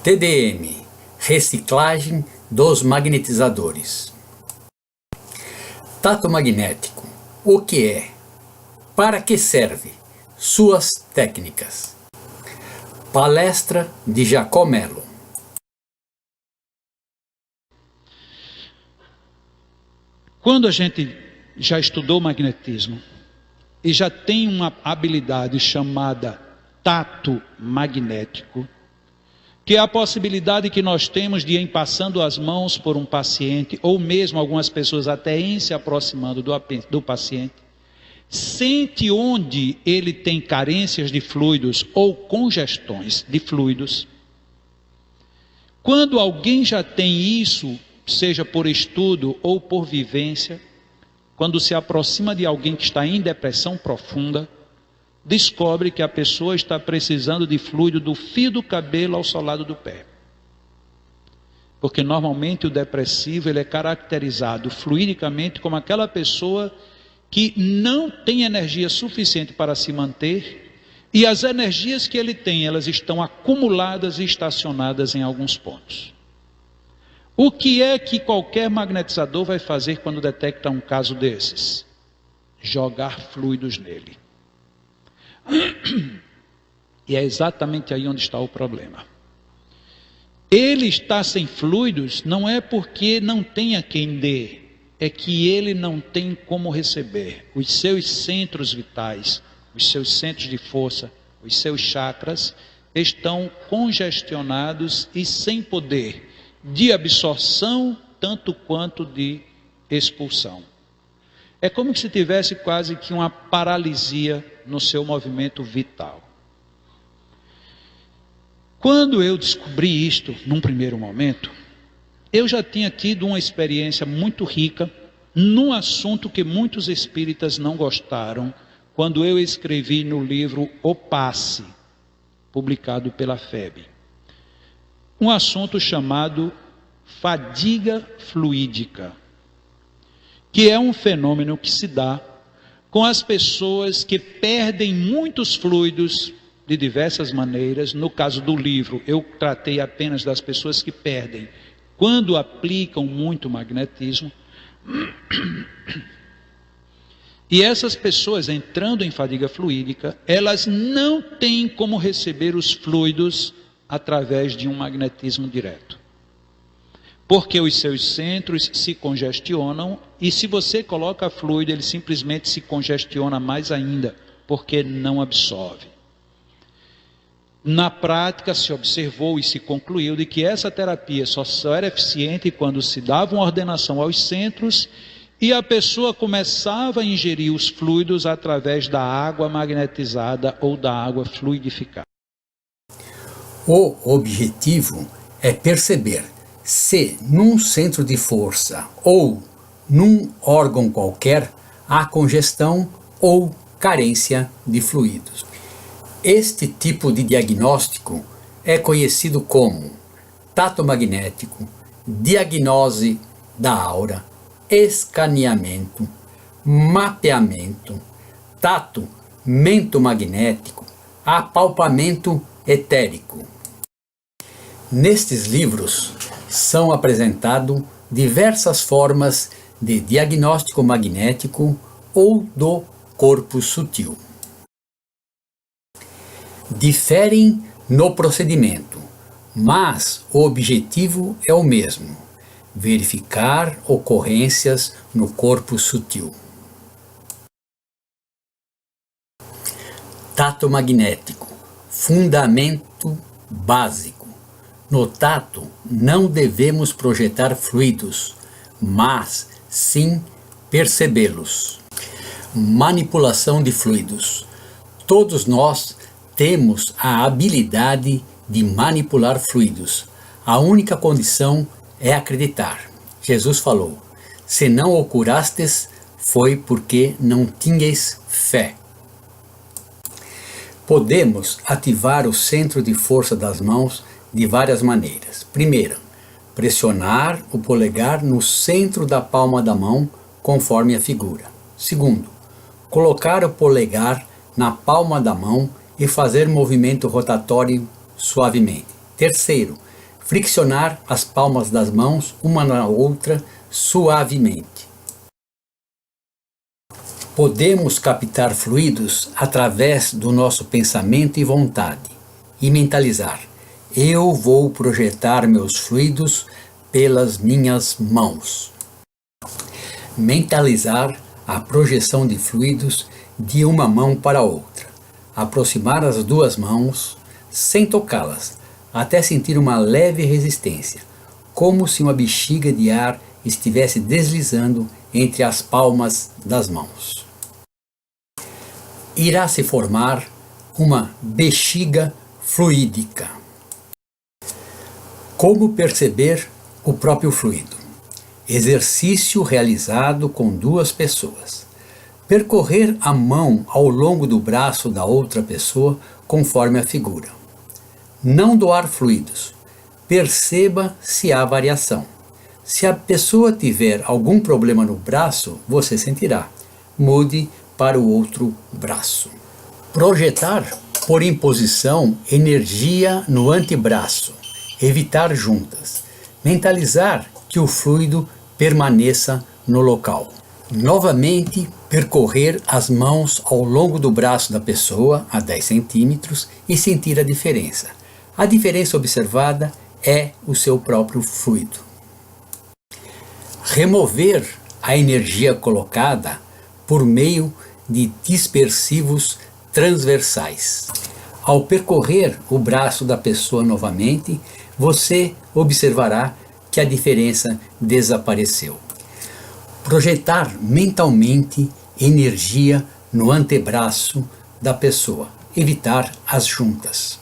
TDM, reciclagem dos magnetizadores. Tato magnético, o que é? Para que serve? Suas técnicas. Palestra de Jacó Melo. Quando a gente já estudou magnetismo e já tem uma habilidade chamada tato magnético, que é a possibilidade que nós temos de ir passando as mãos por um paciente, ou mesmo algumas pessoas até em se aproximando do paciente, sente onde ele tem carências de fluidos ou congestões de fluidos. Quando alguém já tem isso, seja por estudo ou por vivência, quando se aproxima de alguém que está em depressão profunda, descobre que a pessoa está precisando de fluido do fio do cabelo ao solado do pé. Porque normalmente o depressivo ele é caracterizado fluidicamente como aquela pessoa que não tem energia suficiente para se manter, e as energias que ele tem, elas estão acumuladas e estacionadas em alguns pontos. O que é que qualquer magnetizador vai fazer quando detecta um caso desses? Jogar fluidos nele. E é exatamente aí onde está o problema. Ele está sem fluidos não é porque não tem a quem dê, é que ele não tem como receber. Os seus centros vitais, os seus centros de força, os seus chakras estão congestionados e sem poder de absorção tanto quanto de expulsão. É como se tivesse quase que uma paralisia no seu movimento vital. Quando eu descobri isto, num primeiro momento, eu já tinha tido uma experiência muito rica num assunto que muitos espíritas não gostaram, quando eu escrevi no livro O Passe, publicado pela FEB. Um assunto chamado fadiga fluídica, que é um fenômeno que se dá com as pessoas que perdem muitos fluidos de diversas maneiras. No caso do livro, eu tratei apenas das pessoas que perdem quando aplicam muito magnetismo. E essas pessoas entrando em fadiga fluídica, elas não têm como receber os fluidos através de um magnetismo direto. Porque os seus centros se congestionam, e se você coloca fluido, ele simplesmente se congestiona mais ainda, porque não absorve. Na prática se observou e se concluiu de que essa terapia só era eficiente quando se dava uma ordenação aos centros e a pessoa começava a ingerir os fluidos através da água magnetizada ou da água fluidificada. O objetivo é perceber se num centro de força ou num órgão qualquer há congestão ou carência de fluidos. Este tipo de diagnóstico é conhecido como tato magnético, diagnose da aura, escaneamento, mapeamento, tato mentomagnético, apalpamento etérico. Nestes livros são apresentadas diversas formas de diagnóstico magnético ou do corpo sutil. Diferem no procedimento, mas o objetivo é o mesmo: verificar ocorrências no corpo sutil. Tato magnético, fundamento básico. No tato, não devemos projetar fluidos, mas sim percebê-los. Manipulação de fluidos. Todos nós temos a habilidade de manipular fluidos. A única condição é acreditar. Jesus falou: se não o curastes, foi porque não tinhais fé. Podemos ativar o centro de força das mãos de várias maneiras. Primeiro, pressionar o polegar no centro da palma da mão, conforme a figura. Segundo, colocar o polegar na palma da mão e fazer movimento rotatório suavemente. Terceiro, friccionar as palmas das mãos uma na outra suavemente. Podemos captar fluidos através do nosso pensamento e vontade e mentalizar: eu vou projetar meus fluidos pelas minhas mãos. Mentalizar a projeção de fluidos de uma mão para outra. Aproximar as duas mãos sem tocá-las, até sentir uma leve resistência, como se uma bexiga de ar estivesse deslizando entre as palmas das mãos. Irá se formar uma bexiga fluídica. Como perceber o próprio fluido? Exercício realizado com duas pessoas. Percorrer a mão ao longo do braço da outra pessoa conforme a figura. Não doar fluidos. Perceba se há variação. Se a pessoa tiver algum problema no braço, você sentirá. Mude para o outro braço. Projetar por imposição energia no antebraço. Evitar juntas. Mentalizar que o fluido permaneça no local. Novamente, percorrer as mãos ao longo do braço da pessoa a 10 centímetros e sentir a diferença. A diferença observada é o seu próprio fluido. Remover a energia colocada por meio de dispersivos transversais. Ao percorrer o braço da pessoa novamente, você observará que a diferença desapareceu. Projetar mentalmente energia no antebraço da pessoa. Evitar as juntas.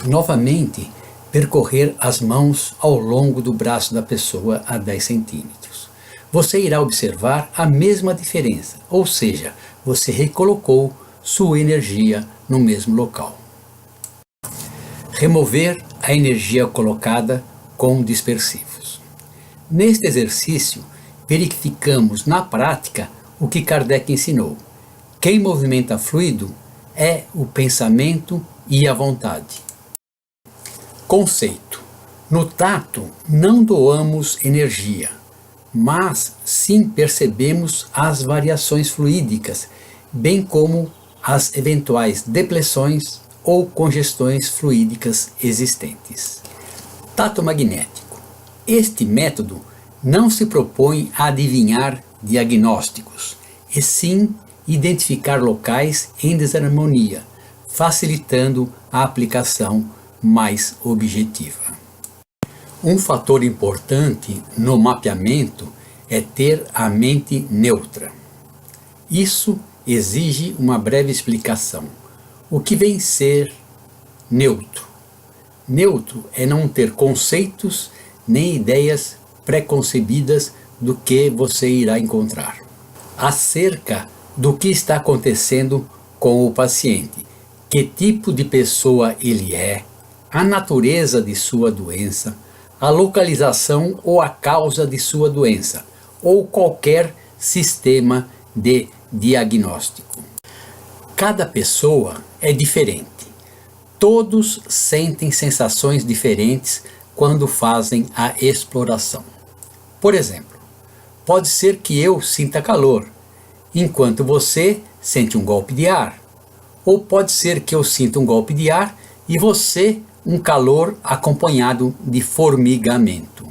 Novamente, percorrer as mãos ao longo do braço da pessoa a 10 centímetros. Você irá observar a mesma diferença, ou seja, você recolocou sua energia no mesmo local. Remover a energia colocada com dispersivos. Neste exercício, verificamos na prática o que Kardec ensinou. Quem movimenta fluido é o pensamento e a vontade. Conceito. No tato, não doamos energia, mas sim percebemos as variações fluídicas, bem como as eventuais depressões ou congestões fluídicas existentes. Tato magnético. Este método não se propõe a adivinhar diagnósticos, e sim identificar locais em desarmonia, facilitando a aplicação mais objetiva. Um fator importante no mapeamento é ter a mente neutra. Isso exige uma breve explicação. O que vem ser neutro? Neutro é não ter conceitos nem ideias preconcebidas do que você irá encontrar. Acerca do que está acontecendo com o paciente, que tipo de pessoa ele é, a natureza de sua doença, a localização ou a causa de sua doença, ou qualquer sistema de diagnóstico. Cada pessoa é diferente. Todos sentem sensações diferentes quando fazem a exploração. Por exemplo, pode ser que eu sinta calor, enquanto você sente um golpe de ar. Ou pode ser que eu sinta um golpe de ar e você um calor acompanhado de formigamento.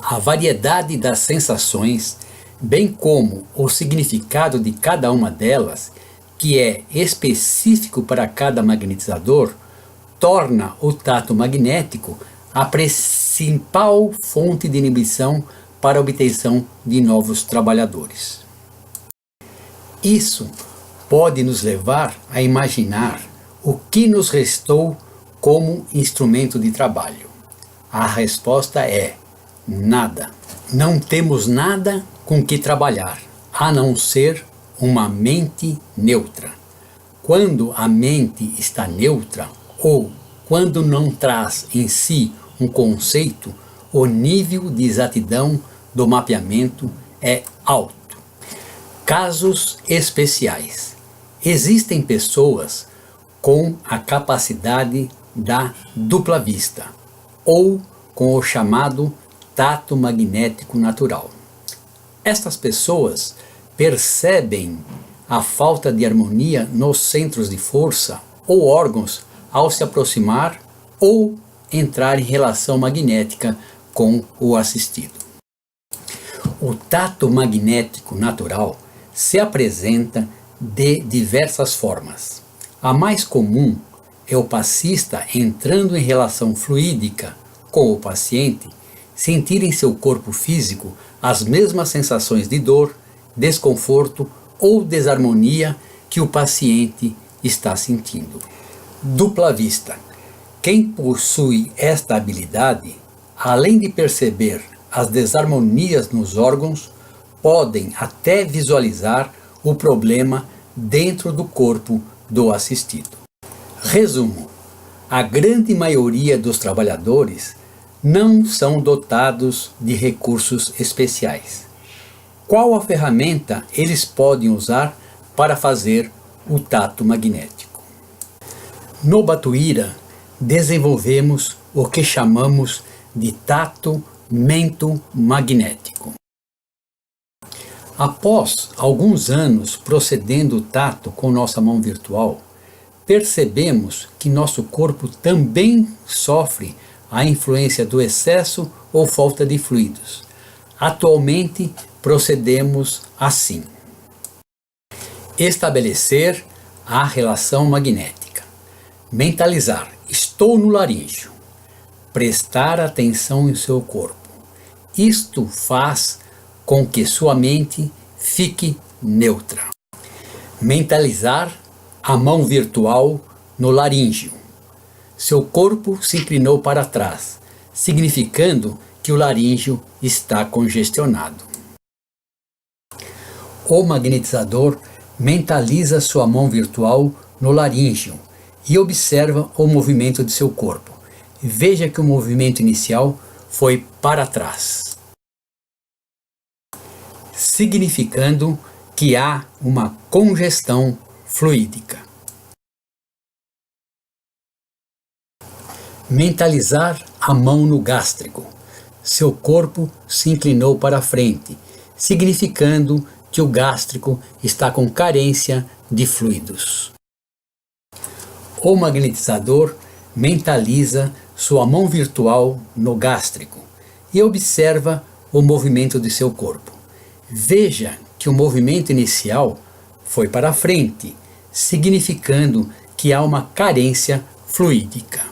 A variedade das sensações, bem como o significado de cada uma delas, que é específico para cada magnetizador, torna o tato magnético a principal fonte de inibição para a obtenção de novos trabalhadores. Isso pode nos levar a imaginar o que nos restou como instrumento de trabalho. A resposta é nada. Não temos nada com que trabalhar, a não ser uma mente neutra. Quando a mente está neutra, ou quando não traz em si um conceito, o nível de exatidão do mapeamento é alto. Casos especiais. Existem pessoas com a capacidade da dupla vista, ou com o chamado tato magnético natural. Estas pessoas percebem a falta de harmonia nos centros de força ou órgãos ao se aproximar ou entrar em relação magnética com o assistido. O tato magnético natural se apresenta de diversas formas. A mais comum é o passista entrando em relação fluídica com o paciente, sentir em seu corpo físico as mesmas sensações de dor, desconforto ou desarmonia que o paciente está sentindo. Dupla vista. Quem possui esta habilidade, além de perceber as desarmonias nos órgãos, podem até visualizar o problema dentro do corpo do assistido. Resumo: a grande maioria dos trabalhadores não são dotados de recursos especiais. Qual a ferramenta eles podem usar para fazer o tato magnético? No Batuíra, desenvolvemos o que chamamos de tato mento magnético. Após alguns anos procedendo o tato com nossa mão virtual, percebemos que nosso corpo também sofre a influência do excesso ou falta de fluidos. Atualmente, procedemos assim: estabelecer a relação magnética, mentalizar, estou no laríngeo, prestar atenção em seu corpo. Isto faz com que sua mente fique neutra. Mentalizar a mão virtual no laríngeo. Seu corpo se inclinou para trás, significando que o laríngeo está congestionado. O magnetizador mentaliza sua mão virtual no laríngeo e observa o movimento de seu corpo. Veja que o movimento inicial foi para trás, significando que há uma congestão fluídica. Mentalizar a mão no gástrico. Seu corpo se inclinou para frente, significando que o gástrico está com carência de fluidos. O magnetizador mentaliza sua mão virtual no gástrico e observa o movimento de seu corpo. Veja que o movimento inicial foi para frente, significando que há uma carência fluídica.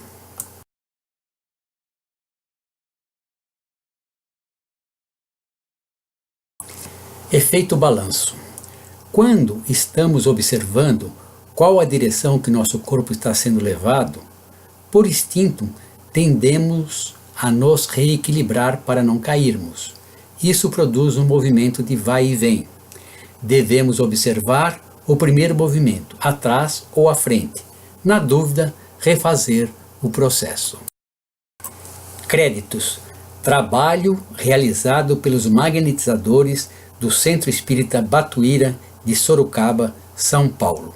Efeito balanço. Quando estamos observando qual a direção que nosso corpo está sendo levado, por instinto tendemos a nos reequilibrar para não cairmos. Isso produz um movimento de vai e vem. Devemos observar o primeiro movimento, atrás ou à frente. Na dúvida, refazer o processo. Créditos. Trabalho realizado pelos magnetizadores do Centro Espírita Batuíra de Sorocaba, São Paulo.